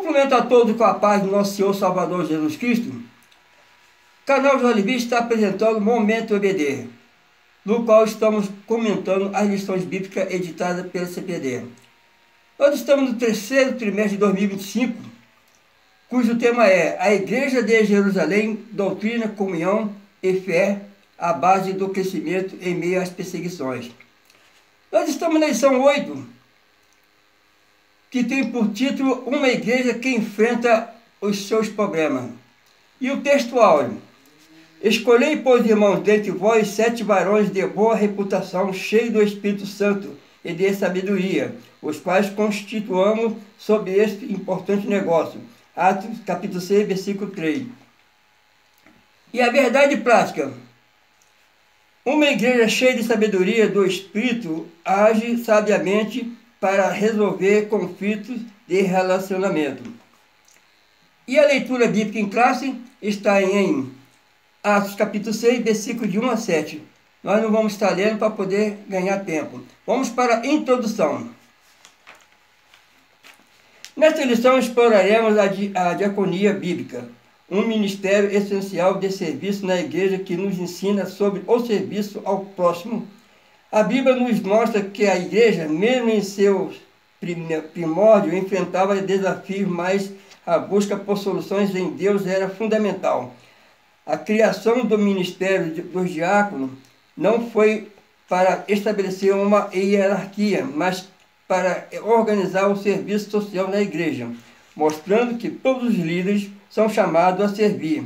Cumprimento a todos com a paz do nosso Senhor Salvador Jesus Cristo. O canal de Oliveira está apresentando o Momento EBD, no qual estamos comentando as lições bíblicas editadas pela CPD. Nós estamos no terceiro trimestre de 2025, cujo tema é a Igreja de Jerusalém, doutrina, comunhão e fé, a base do crescimento em meio às perseguições. Nós estamos na lição 8, que tem por título Uma Igreja que Enfrenta os Seus Problemas. E o texto áureo: Escolhei, pois, irmãos, dentre vós 7 varões de boa reputação, cheios do Espírito Santo e de sabedoria, os quais constituamos sobre este importante negócio. Atos capítulo 6, versículo 3. E a verdade prática: uma igreja cheia de sabedoria do Espírito age sabiamente para resolver conflitos de relacionamento. E a leitura bíblica em classe está em Atos capítulo 6, versículo de 1 a 7. Nós não vamos estar lendo para poder ganhar tempo. Vamos para a introdução. Nesta lição exploraremos a diaconia bíblica, um ministério essencial de serviço na igreja que nos ensina sobre o serviço ao próximo. A Bíblia nos mostra que a igreja, mesmo em seus primórdios, enfrentava desafios, mas a busca por soluções em Deus era fundamental. A criação do ministério dos diáconos não foi para estabelecer uma hierarquia, mas para organizar o serviço social na igreja, mostrando que todos os líderes são chamados a servir.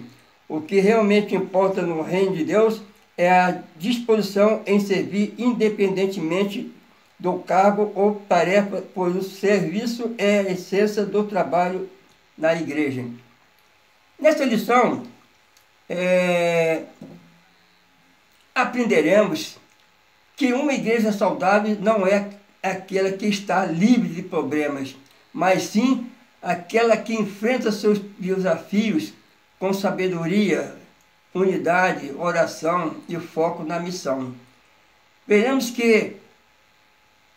O que realmente importa no reino de Deus é a disposição em servir independentemente do cargo ou tarefa, pois o serviço é a essência do trabalho na igreja. Nesta lição, aprenderemos que uma igreja saudável não é aquela que está livre de problemas, mas sim aquela que enfrenta seus desafios com sabedoria, unidade, oração e foco na missão. Veremos que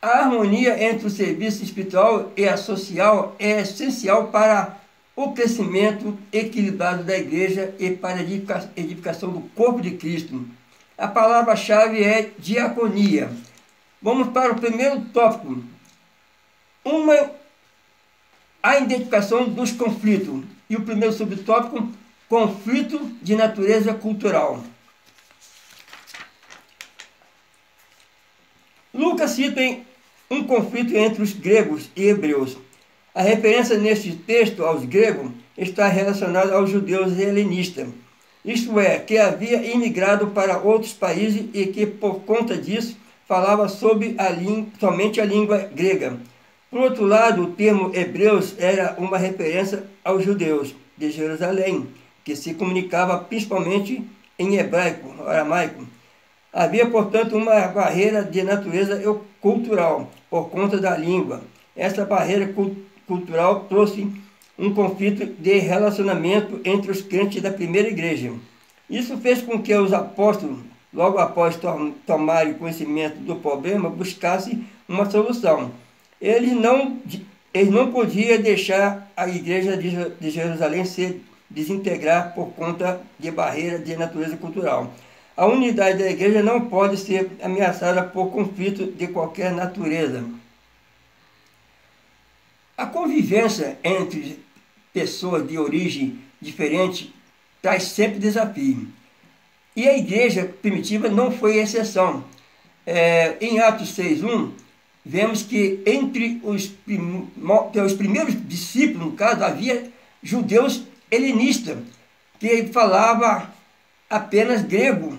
a harmonia entre o serviço espiritual e a social é essencial para o crescimento equilibrado da igreja e para a edificação do corpo de Cristo. A palavra-chave é diaconia. Vamos para o primeiro tópico. A identificação dos conflitos. E o primeiro subtópico: conflito de natureza cultural. Lucas cita um conflito entre os gregos e hebreus. A referência neste texto aos gregos está relacionada aos judeus helenistas, isto é, que havia imigrado para outros países e que, por conta disso, falava somente a língua grega. Por outro lado, o termo hebreus era uma referência aos judeus de Jerusalém, que se comunicava principalmente em hebraico, aramaico. Havia, portanto, uma barreira de natureza cultural, por conta da língua. Essa barreira cultural trouxe um conflito de relacionamento entre os crentes da primeira igreja. Isso fez com que os apóstolos, logo após tomarem conhecimento do problema, buscassem uma solução. Eles não podiam deixar a igreja de Jerusalém se desintegrar por conta de barreira de natureza cultural. A unidade da igreja não pode ser ameaçada por conflito de qualquer natureza. A convivência entre pessoas de origem diferente traz sempre desafio. E a igreja primitiva não foi exceção. Em Atos 6:1, vemos que entre os primeiros discípulos, no caso, havia judeus helenistas, que falavam apenas grego,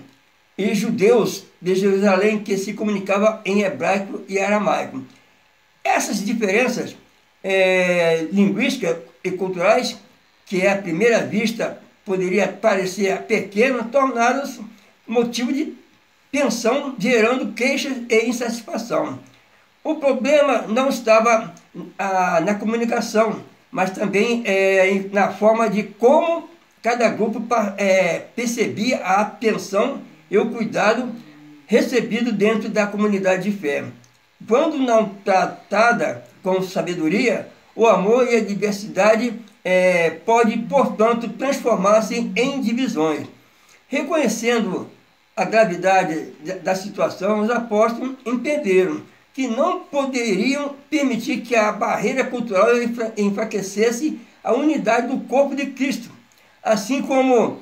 e judeus de Jerusalém, que se comunicavam em hebraico e aramaico. Essas diferenças linguísticas e culturais, que à primeira vista poderia parecer pequenas, tornaram-se motivo de tensão, gerando queixas e insatisfação. O problema não estava na comunicação, mas também na forma de como cada grupo percebia a atenção e o cuidado recebido dentro da comunidade de fé. Quando não tratada com sabedoria, O amor e a diversidade pode, portanto, transformar-se em divisões. Reconhecendo a gravidade da situação, os apóstolos entenderam que não poderiam permitir que a barreira cultural enfraquecesse a unidade do corpo de Cristo, assim como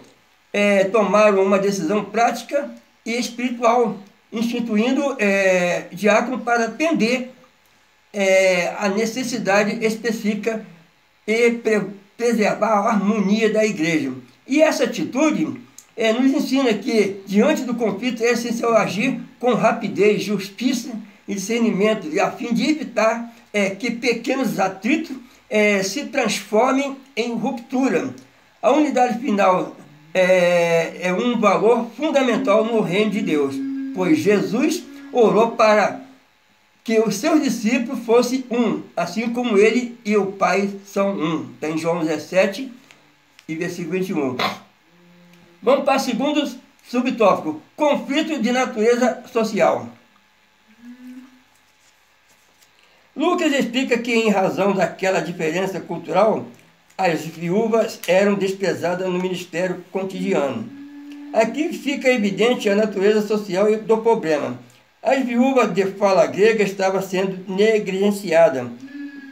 tomaram uma decisão prática e espiritual, instituindo diácono para atender a necessidade específica e preservar a harmonia da igreja. E essa atitude nos ensina que, diante do conflito, é essencial agir com rapidez, justiça e discernimento, a fim de evitar que pequenos atritos se transformem em ruptura. A unidade final é um valor fundamental no reino de Deus, pois Jesus orou para que os seus discípulos fossem um, assim como ele e o Pai são um. Está em João 17 e versículo 21. Vamos para o segundo subtópico, conflito de natureza social. Lucas explica que, em razão daquela diferença cultural, as viúvas eram desprezadas no ministério cotidiano. Aqui fica evidente a natureza social do problema. As viúvas de fala grega estavam sendo negligenciadas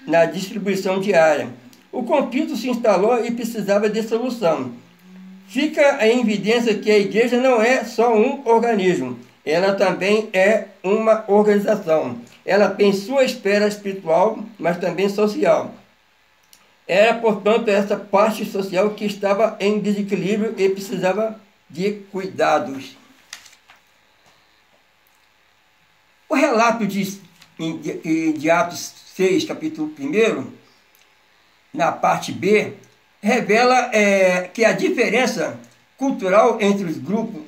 na distribuição diária. O conflito se instalou e precisava de solução. Fica em evidência que a igreja não é só um organismo, ela também é uma organização. Ela tem sua esfera espiritual, mas também social. Era, portanto, essa parte social que estava em desequilíbrio e precisava de cuidados. O relato de Atos 6, capítulo 1, na parte B, revela que a diferença cultural entre os grupos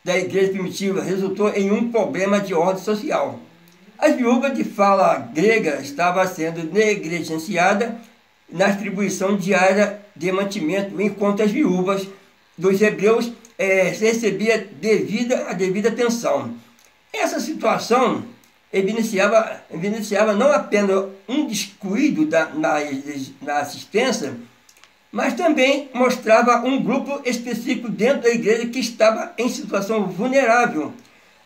da igreja primitiva resultou em um problema de ordem social. As viúvas de fala grega estavam sendo negligenciadas na distribuição diária de mantimento, enquanto as viúvas dos hebreus recebiam a devida atenção. Essa situação evidenciava não apenas um descuido na assistência, mas também mostrava um grupo específico dentro da igreja que estava em situação vulnerável.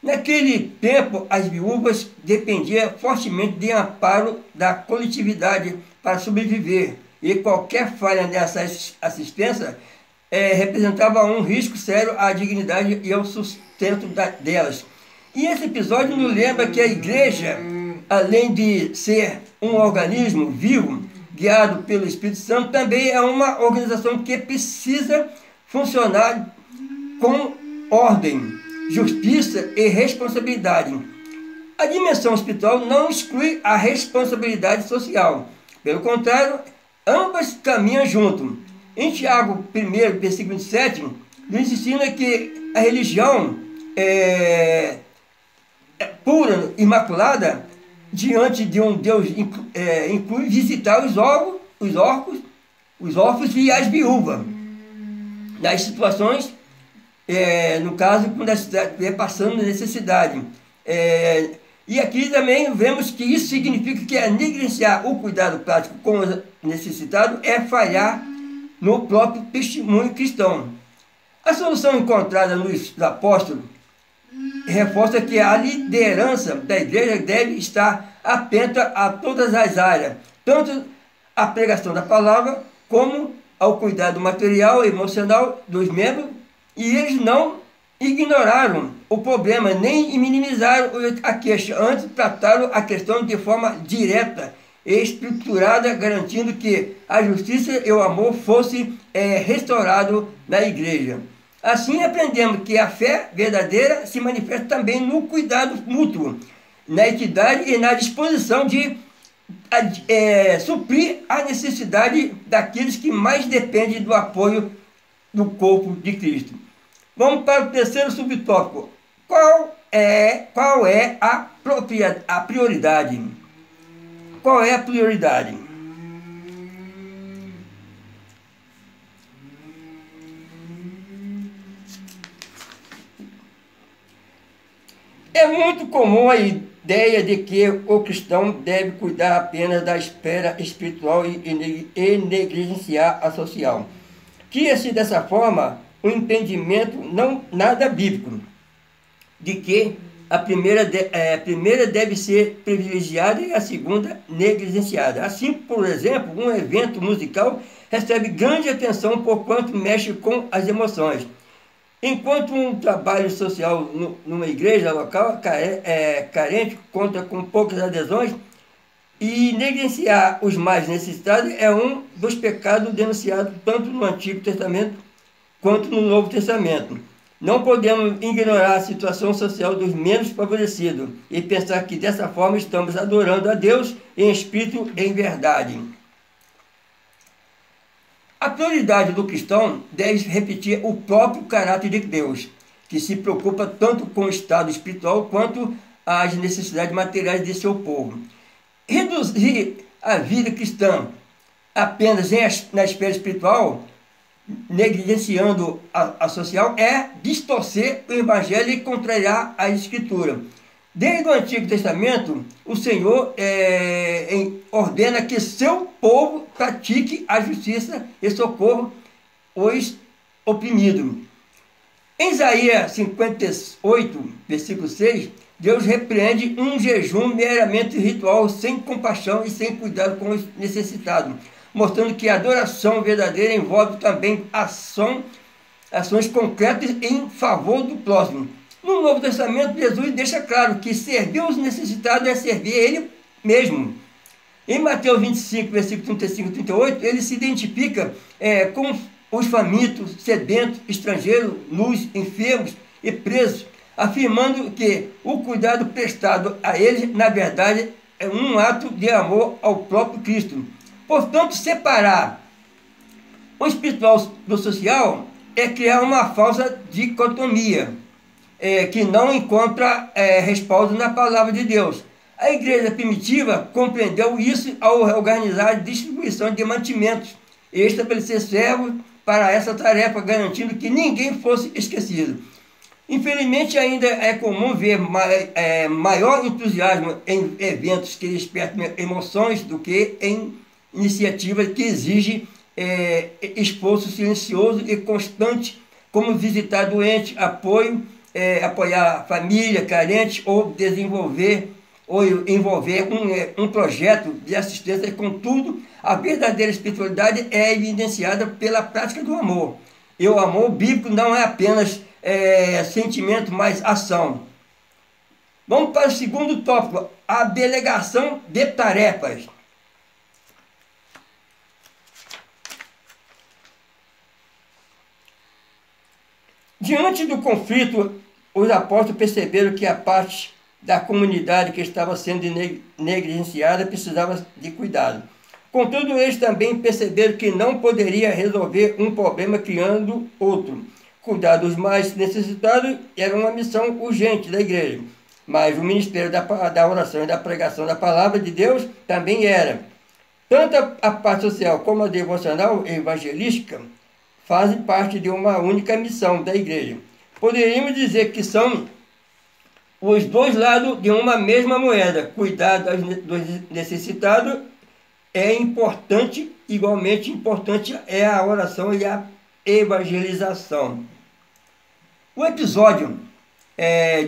Naquele tempo, as viúvas dependiam fortemente de amparo da coletividade para sobreviver, e qualquer falha nessa assistência representava um risco sério à dignidade e ao sustento delas. E esse episódio nos lembra que a igreja, além de ser um organismo vivo, guiado pelo Espírito Santo, também é uma organização que precisa funcionar com ordem, justiça e responsabilidade. A dimensão espiritual não exclui a responsabilidade social. Pelo contrário, ambas caminham junto. Em Tiago 1, versículo 7, nos ensina que a religião pura, imaculada, diante de um Deus inclui visitar os órfãos e as viúvas, nas situações, no caso, quando a cidade estiver passando necessidade. E aqui também vemos que isso significa que negligenciar o cuidado prático com o necessitado é falhar no próprio testemunho cristão. A solução encontrada nos apóstolos reforça que a liderança da igreja deve estar atenta a todas as áreas, tanto à pregação da palavra, como ao cuidado material e emocional dos membros, e eles não ignoraram o problema, nem minimizaram a queixa, antes trataram a questão de forma direta e estruturada, garantindo que a justiça e o amor fossem restaurados na igreja. Assim aprendemos que a fé verdadeira se manifesta também no cuidado mútuo, na equidade e na disposição de suprir a necessidade daqueles que mais dependem do apoio do corpo de Cristo. Vamos para o terceiro subtópico. Qual é a prioridade? Qual é a prioridade? É muito comum a ideia de que o cristão deve cuidar apenas da esfera espiritual e negligenciar a social. Cria-se dessa forma um entendimento não nada bíblico, de que a primeira deve ser privilegiada e a segunda negligenciada. Assim, por exemplo, um evento musical recebe grande atenção por quanto mexe com as emoções, enquanto um trabalho social numa igreja local carente, conta com poucas adesões, e negligenciar os mais necessitados é um dos pecados denunciados tanto no Antigo Testamento quanto no Novo Testamento. Não podemos ignorar a situação social dos menos favorecidos e pensar que dessa forma estamos adorando a Deus em espírito e em verdade. A prioridade do cristão deve repetir o próprio caráter de Deus, que se preocupa tanto com o estado espiritual quanto as necessidades materiais de seu povo. Reduzir a vida cristã apenas na esfera espiritual, negligenciando a social, é distorcer o Evangelho e contrariar a Escritura. Desde o Antigo Testamento, o Senhor ordena que seu povo pratique a justiça e socorra os oprimidos. Em Isaías 58, versículo 6, Deus repreende um jejum meramente ritual, sem compaixão e sem cuidado com os necessitados, mostrando que a adoração verdadeira envolve também ações concretas em favor do próximo. No Novo Testamento, Jesus deixa claro que servir os necessitados é servir a Ele mesmo. Em Mateus 25, versículo 35 e 38, ele se identifica com os famintos, sedentos, estrangeiros, nus, enfermos e presos, afirmando que o cuidado prestado a eles, na verdade, é um ato de amor ao próprio Cristo. Portanto, separar o espiritual do social é criar uma falsa dicotomia, que não encontra respaldo na palavra de Deus. A igreja primitiva compreendeu isso ao organizar a distribuição de mantimentos e estabelecer servos para essa tarefa, garantindo que ninguém fosse esquecido. Infelizmente, ainda é comum ver maior entusiasmo em eventos que despertam emoções do que em iniciativas que exigem esforço silencioso e constante, como visitar doente, apoiar família carente ou envolver um projeto de assistência. Contudo, a verdadeira espiritualidade é evidenciada pela prática do amor. E o amor bíblico não é apenas sentimento, mas ação. Vamos para o segundo tópico, a delegação de tarefas. Diante do conflito, os apóstolos perceberam que a parte da comunidade que estava sendo negligenciada precisava de cuidado. Contudo, eles também perceberam que não poderia resolver um problema criando outro. Cuidar dos mais necessitados era uma missão urgente da igreja, mas o ministério da oração e da pregação da palavra de Deus também era. Tanto a parte social como a devocional e evangelística fazem parte de uma única missão da igreja. Poderíamos dizer que são os dois lados de uma mesma moeda. Cuidar dos necessitados é importante, igualmente importante é a oração e a evangelização. O episódio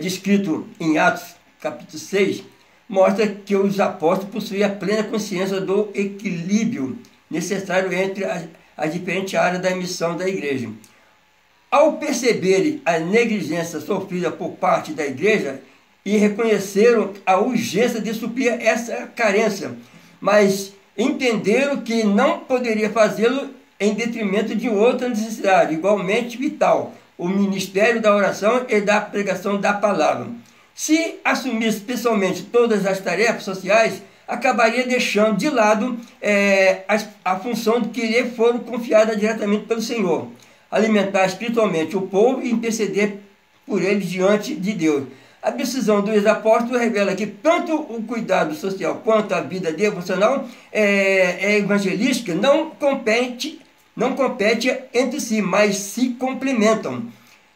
descrito em Atos, capítulo 6, mostra que os apóstolos possuíam a plena consciência do equilíbrio necessário entre as diferentes áreas da missão da igreja. Ao perceberem a negligência sofrida por parte da igreja, e reconheceram a urgência de suprir essa carência, mas entenderam que não poderia fazê-lo em detrimento de outra necessidade, igualmente vital, o ministério da oração e da pregação da palavra. Se assumisse pessoalmente todas as tarefas sociais, acabaria deixando de lado a função que lhe foram confiadas diretamente pelo Senhor, alimentar espiritualmente o povo e interceder por eles diante de Deus. A decisão dos apóstolos revela que tanto o cuidado social quanto a vida devocional evangelística não compete entre si, mas se complementam.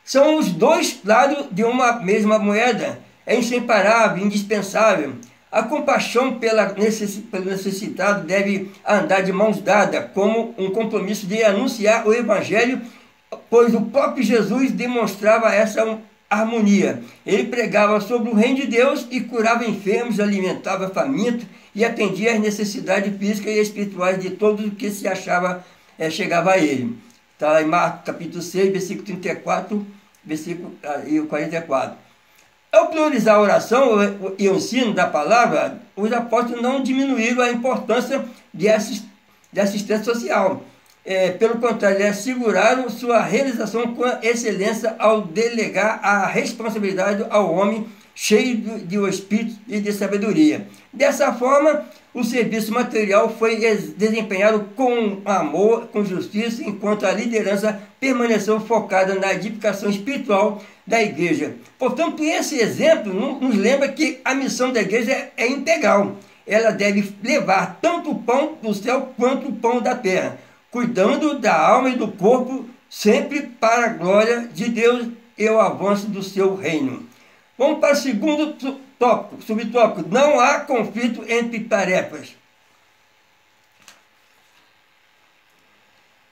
São os dois lados de uma mesma moeda, é inseparável, indispensável. A compaixão pelo necessitado deve andar de mãos dadas, como um compromisso de anunciar o Evangelho, pois o próprio Jesus demonstrava essa harmonia. Ele pregava sobre o reino de Deus e curava enfermos, alimentava famintos e atendia às necessidades físicas e espirituais de todos que se achava, chegava a ele. Está em Marcos capítulo 6, versículo 34, versículo 44. Ao priorizar a oração e o ensino da palavra, os apóstolos não diminuíram a importância de assistência social. Pelo contrário, eles asseguraram sua realização com excelência ao delegar a responsabilidade ao homem cheio de espírito e de sabedoria. Dessa forma, o serviço material foi desempenhado com amor, com justiça, enquanto a liderança permaneceu focada na edificação espiritual da igreja. Portanto, esse exemplo nos lembra que a missão da igreja é integral. Ela deve levar tanto o pão do céu quanto o pão da terra, cuidando da alma e do corpo, sempre para a glória de Deus e o avanço do seu reino. Vamos para o segundo subtópico. Não há conflito entre tarefas.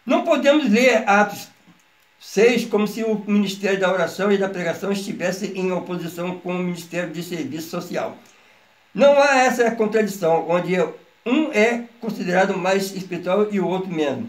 Não podemos ler Atos 6 como se o ministério da oração e da pregação estivesse em oposição com o ministério de serviço social. Não há essa contradição, onde um é considerado mais espiritual e o outro menos.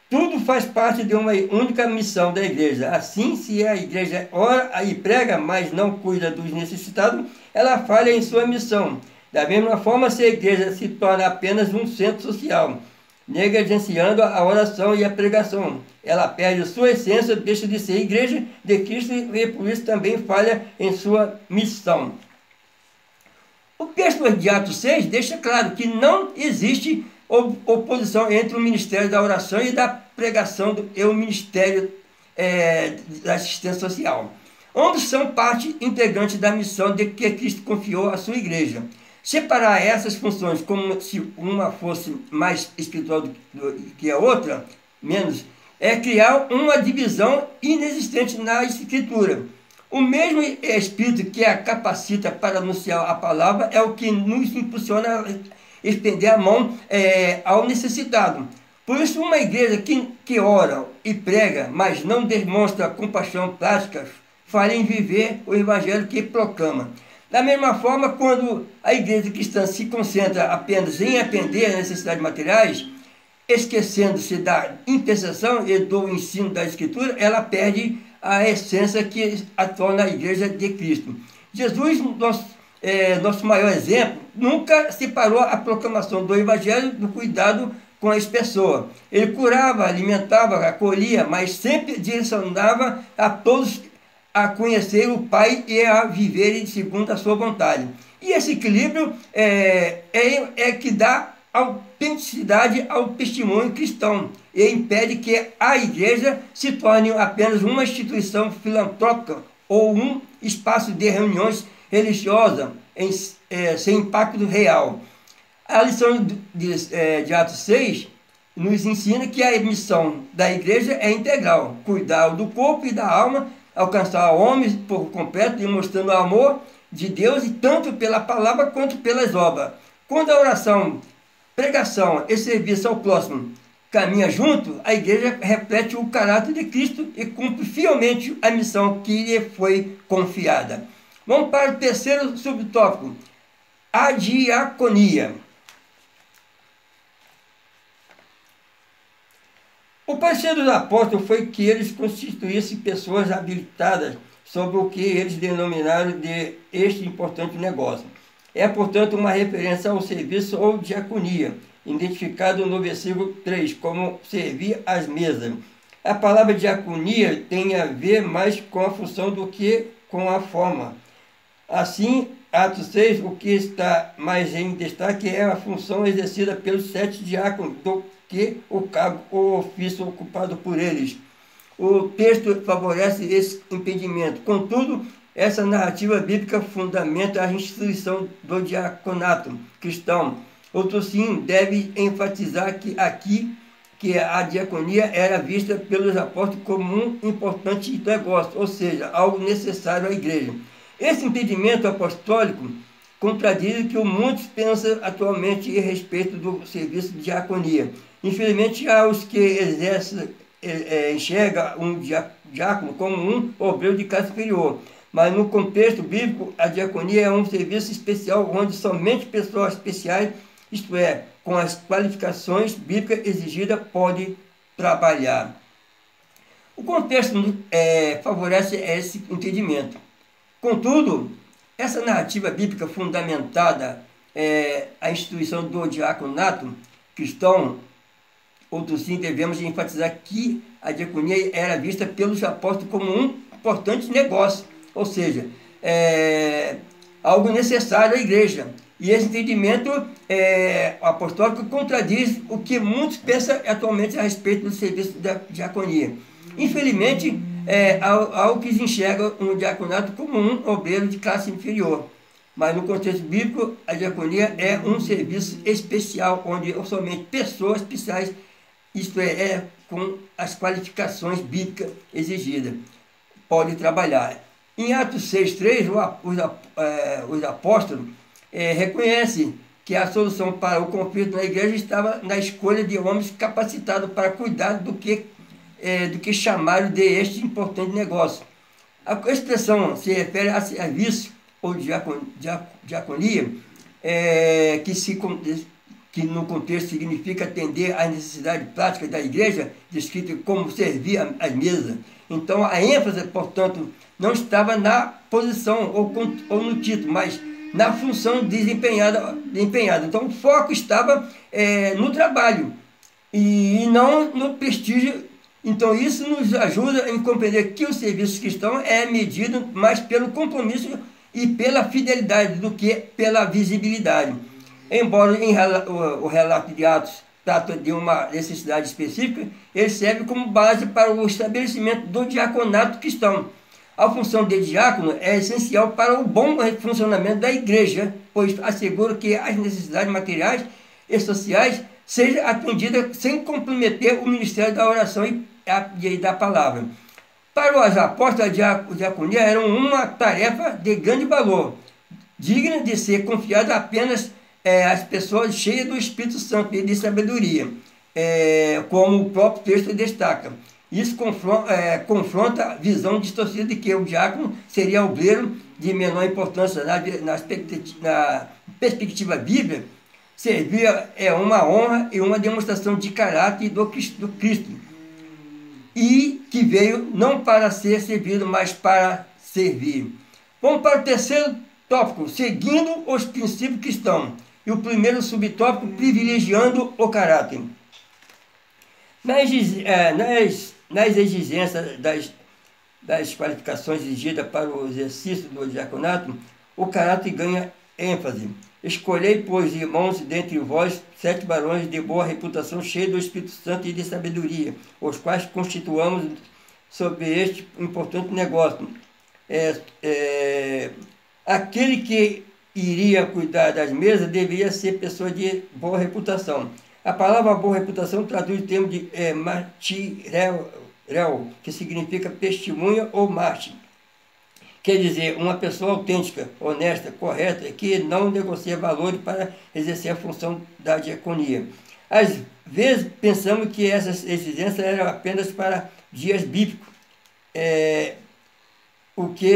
Tudo faz parte de uma única missão da igreja. Assim, se a igreja ora e prega, mas não cuida dos necessitados, ela falha em sua missão. Da mesma forma, se a igreja se torna apenas um centro social, negligenciando a oração e a pregação, ela perde sua essência, deixa de ser igreja de Cristo e por isso também falha em sua missão. O texto de Atos 6 deixa claro que não existe oposição entre o ministério da oração e da pregação e o ministério da assistência social. Ambos são parte integrante da missão de que Cristo confiou à sua igreja. Separar essas funções como se uma fosse mais espiritual do que a outra, menos, é criar uma divisão inexistente na Escritura. O mesmo Espírito que a capacita para anunciar a palavra é o que nos impulsiona a estender a mão ao necessitado. Por isso, uma igreja que ora e prega, mas não demonstra compaixão prática, falha em viver o evangelho que proclama. Da mesma forma, quando a igreja cristã se concentra apenas em atender às necessidades materiais, esquecendo-se da intercessão e do ensino da Escritura, ela perde a essência que a torna a igreja de Cristo. Jesus, nosso maior exemplo, nunca separou a proclamação do evangelho do cuidado com as pessoas. Ele curava, alimentava, acolhia, mas sempre direcionava a todos a conhecer o Pai e a viverem segundo a sua vontade. E esse equilíbrio é que dá autenticidade ao testemunho cristão e impede que a igreja se torne apenas uma instituição filantrópica ou um espaço de reuniões religiosas sem impacto real. A lição de Atos 6 nos ensina que a missão da igreja é integral: cuidar do corpo e da alma, alcançar homens por completo, demonstrando o amor de Deus, e tanto pela palavra quanto pelas obras. Quando a oração, pregação e serviço ao próximo caminha junto, a igreja reflete o caráter de Cristo e cumpre fielmente a missão que lhe foi confiada. Vamos para o terceiro subtópico: a diaconia. O parecer dos apóstolos foi que eles constituíssem pessoas habilitadas sobre o que eles denominaram de este importante negócio. É, portanto, uma referência ao serviço ou diaconia, identificado no versículo 3, como servir às mesas. A palavra diaconia tem a ver mais com a função do que com a forma. Assim, Atos 6, o que está mais em destaque é a função exercida pelos 7 diáconos, do que o cargo ou ofício ocupado por eles. O texto favorece esse impedimento. Contudo, essa narrativa bíblica fundamenta a instituição do diaconato cristão. Outro sim deve enfatizar que a diaconia era vista pelos apóstolos como um importante negócio, ou seja, algo necessário à igreja. Esse entendimento apostólico contradiz o que muitos pensam atualmente a respeito do serviço de diaconia. Infelizmente, há os que enxergam um diácono como um obreiro de classe superior, mas no contexto bíblico, a diaconia é um serviço especial onde somente pessoas especiais, isto é, com as qualificações bíblicas exigidas, podem trabalhar. O contexto favorece esse entendimento. Contudo, essa narrativa bíblica fundamentada a instituição do diaconato cristão, outro sim, devemos enfatizar que a diaconia era vista pelos apóstolos como um importante negócio, ou seja, algo necessário à igreja. E esse entendimento apostólico contradiz o que muitos pensam atualmente a respeito do serviço da diaconia. Infelizmente, há o que enxerga um diaconato como um obreiro de classe inferior. Mas no contexto bíblico, a diaconia é um serviço especial, onde somente pessoas especiais, isto com as qualificações bíblicas exigidas, podem trabalhar. Em Atos 6,3, os apóstolos reconhecem que a solução para o conflito na igreja estava na escolha de homens capacitados para cuidar do que chamaram de este importante negócio. A expressão se refere a serviço ou diaconia, que no contexto significa atender às necessidades práticas da igreja, descrito como servir às mesas. Então a ênfase, portanto, não estava na posição ou no título, mas na função desempenhada. Então o foco estava no trabalho e não no prestígio. Então isso nos ajuda a compreender que o serviço cristão é medido mais pelo compromisso e pela fidelidade do que pela visibilidade. Embora o relato de Atos trata de uma necessidade específica, ele serve como base para o estabelecimento do diaconato cristão. A função de diácono é essencial para o bom funcionamento da igreja, pois assegura que as necessidades materiais e sociais sejam atendidas sem comprometer o ministério da oração e da palavra. Para os apóstolos, a diaconia era uma tarefa de grande valor, digna de ser confiada apenas às pessoas cheias do Espírito Santo e de sabedoria, como o próprio texto destaca. Isso confronta a visão distorcida de que o diácono seria obreiro de menor importância. Na perspectiva bíblica, servir é uma honra e uma demonstração de caráter do Cristo, e que veio não para ser servido, mas para servir. Vamos para o terceiro tópico, seguindo os princípios cristãos. E o primeiro subtópico, privilegiando o caráter. Nas exigências das qualificações exigidas para o exercício do diaconato, o caráter ganha ênfase. Escolhei, pois, irmãos, dentre vós, 7 varões de boa reputação, cheios do Espírito Santo e de sabedoria, os quais constituamos sobre este importante negócio. Aquele que iria cuidar das mesas deveria ser pessoa de boa reputação. A palavra boa reputação traduz o termo de martirel, que significa testemunha ou mártir. Quer dizer, uma pessoa autêntica, honesta, correta, que não negocia valores para exercer a função da diaconia. Às vezes pensamos que essas exigências eram apenas para dias bíblicos, o que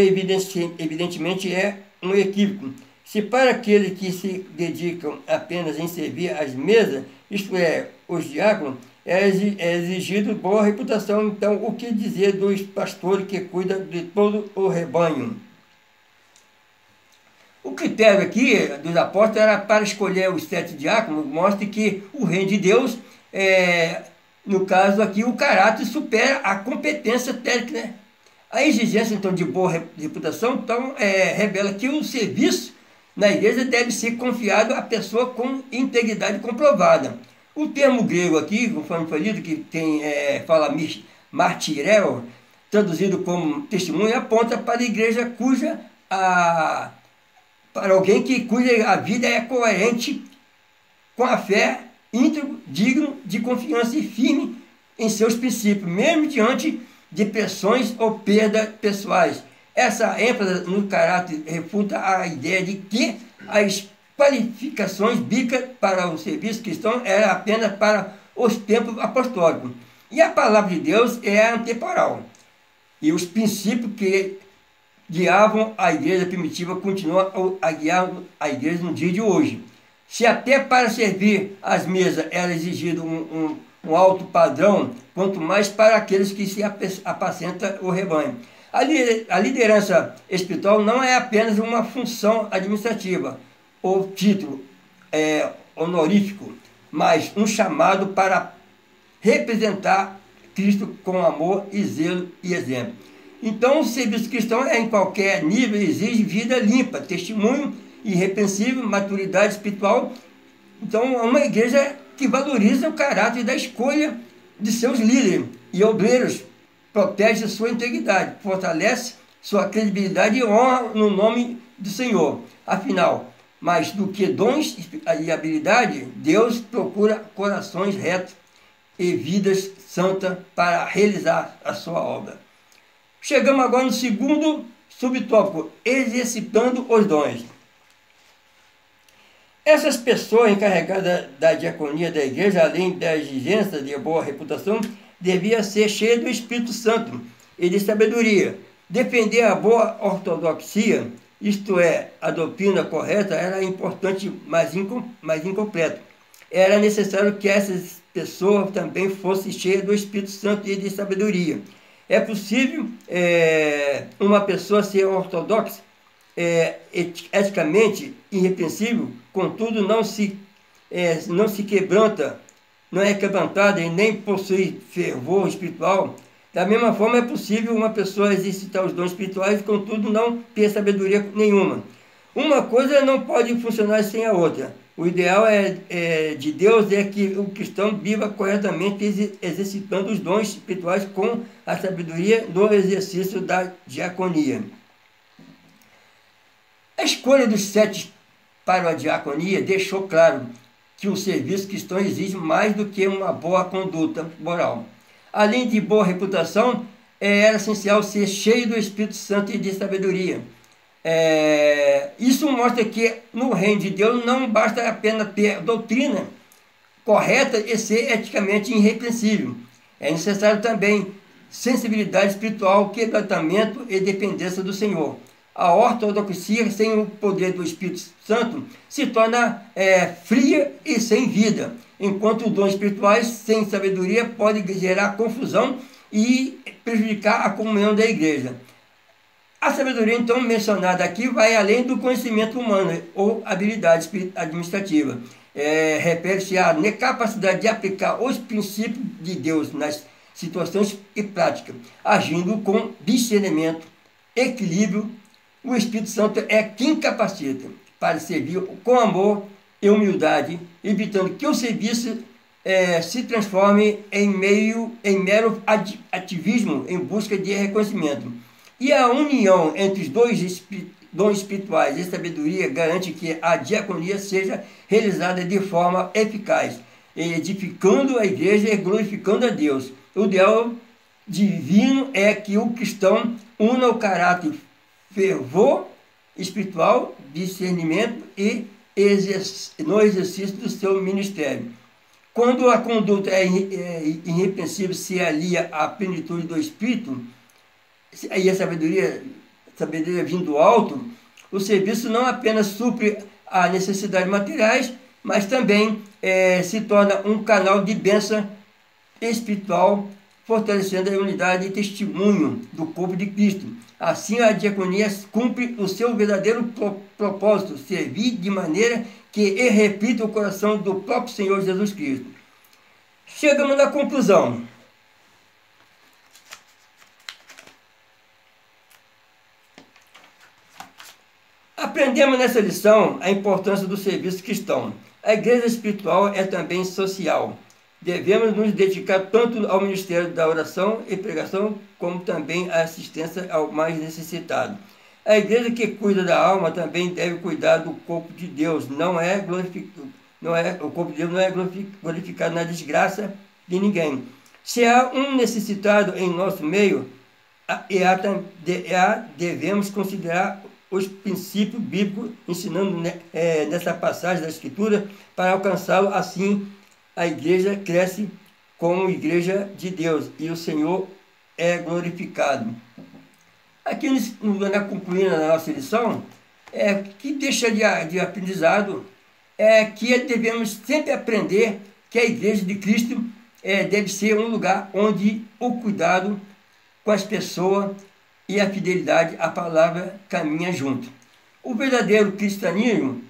evidentemente é um equívoco. Se para aqueles que se dedicam apenas em servir as mesas, isto é, os diáconos, é exigido boa reputação, então o que dizer dos pastores que cuidam de todo o rebanho? O critério aqui dos apóstolos era para escolher os 7 diáconos, mostra que o reino de Deus, no caso aqui, o caráter supera a competência técnica, né? A exigência, então, de boa reputação, então, revela que o serviço na igreja deve ser confiado à pessoa com integridade comprovada. O termo grego aqui, conforme foi lido, que fala martirel, traduzido como testemunho, aponta para a igreja para alguém cuja a vida é coerente com a fé, íntegro, digno de confiança e firme em seus princípios, mesmo diante de pressões ou perdas pessoais. Essa ênfase no caráter refuta a ideia de que as qualificações bíblicas para o serviço cristão eram apenas para os tempos apostólicos. E a palavra de Deus é atemporal. E os princípios que guiavam a igreja primitiva continuam a guiar a igreja no dia de hoje. Se até para servir às mesas era exigido um alto padrão, quanto mais para aqueles que se apacentam o rebanho. A liderança espiritual não é apenas uma função administrativa ou título honorífico, mas um chamado para representar Cristo com amor e zelo e exemplo. Então, o serviço cristão em qualquer nível exige vida limpa, testemunho irrepreensível, maturidade espiritual. Então, é uma igreja que valoriza o caráter da escolha de seus líderes e obreiros, protege sua integridade, fortalece sua credibilidade e honra no nome do Senhor. Afinal, mais do que dons e habilidade, Deus procura corações retos e vidas santas para realizar a sua obra. Chegamos agora no segundo subtópico, exercitando os dons. Essas pessoas encarregadas da diaconia da igreja, além da exigência de boa reputação, deviam ser cheias do Espírito Santo e de sabedoria. Defender a boa ortodoxia, isto é, a doutrina correta, era importante, mas incompleto. Era necessário que essas pessoas também fossem cheias do Espírito Santo e de sabedoria. É possível uma pessoa ser ortodoxa, eticamente irrepreensível, contudo não se quebranta, não é quebrantada e nem possui fervor espiritual. Da mesma forma é possível uma pessoa exercitar os dons espirituais, contudo não ter sabedoria nenhuma. Uma coisa não pode funcionar sem a outra. O ideal de Deus é que o cristão viva corretamente exercitando os dons espirituais com a sabedoria no exercício da diaconia. A escolha dos 7 para a diaconia deixou claro que o serviço cristão exige mais do que uma boa conduta moral. Além de boa reputação, era essencial ser cheio do Espírito Santo e de sabedoria. Isso mostra que no reino de Deus não basta apenas ter doutrina correta e ser eticamente irrepreensível. É necessário também sensibilidade espiritual, quebrantamento e dependência do Senhor. A ortodoxia sem o poder do Espírito Santo se torna fria e sem vida, enquanto os dons espirituais sem sabedoria podem gerar confusão e prejudicar a comunhão da igreja. A sabedoria, então, mencionada aqui, vai além do conhecimento humano ou habilidade administrativa. Refere-se à capacidade de aplicar os princípios de Deus nas situações e práticas, agindo com discernimento, equilíbrio. O Espírito Santo é quem capacita para servir com amor e humildade, evitando que o serviço se transforme em mero ativismo em busca de reconhecimento. E a união entre os dois dons espirituais e sabedoria garante que a diaconia seja realizada de forma eficaz, edificando a igreja e glorificando a Deus. O ideal divino é que o cristão una o caráter fervor espiritual, discernimento e no exercício do seu ministério. Quando a conduta é irrepreensível, se alia à plenitude do Espírito, e a sabedoria vindo do alto, o serviço não apenas supre as necessidades materiais, mas também se torna um canal de bênção espiritual, fortalecendo a unidade e testemunho do corpo de Cristo. Assim, a diaconia cumpre o seu verdadeiro propósito, servir de maneira que reflita o coração do próprio Senhor Jesus Cristo. Chegamos na conclusão. Aprendemos nessa lição a importância do serviço cristão. A igreja espiritual é também social. Devemos nos dedicar tanto ao ministério da oração e pregação, como também à assistência ao mais necessitado. A igreja que cuida da alma também deve cuidar do corpo de Deus. O corpo de Deus não é glorificado na desgraça de ninguém. Se há um necessitado em nosso meio, devemos considerar os princípios bíblicos ensinando nessa passagem da Escritura para alcançá-lo. Assim, a igreja cresce como igreja de Deus e o Senhor é glorificado. Aqui, concluindo a nossa lição, que deixa de aprendizado que devemos sempre aprender que a igreja de Cristo deve ser um lugar onde o cuidado com as pessoas e a fidelidade à palavra caminha junto. O verdadeiro cristianismo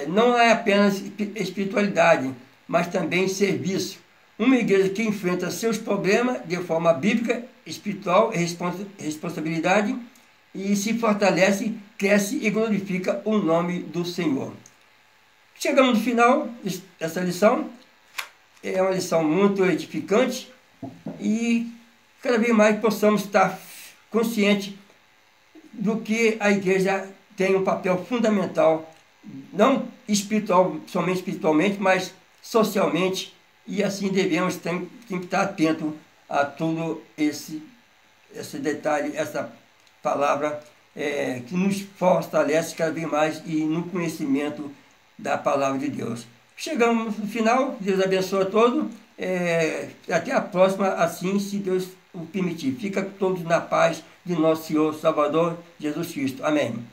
não é apenas espiritualidade, mas também serviço. Uma igreja que enfrenta seus problemas de forma bíblica, espiritual e responsabilidade e se fortalece, cresce e glorifica o nome do Senhor. Chegamos no final dessa lição. É uma lição muito edificante e cada vez mais possamos estar conscientes do que a igreja tem um papel fundamental, não espiritual, somente espiritualmente, mas socialmente, e assim devemos tem que estar atento a todo esse detalhe, essa palavra que nos fortalece cada vez mais e no conhecimento da palavra de Deus. Chegamos no final, Deus abençoe a todos, até a próxima, assim, se Deus o permitir. Fica todos na paz de nosso Senhor Salvador Jesus Cristo. Amém.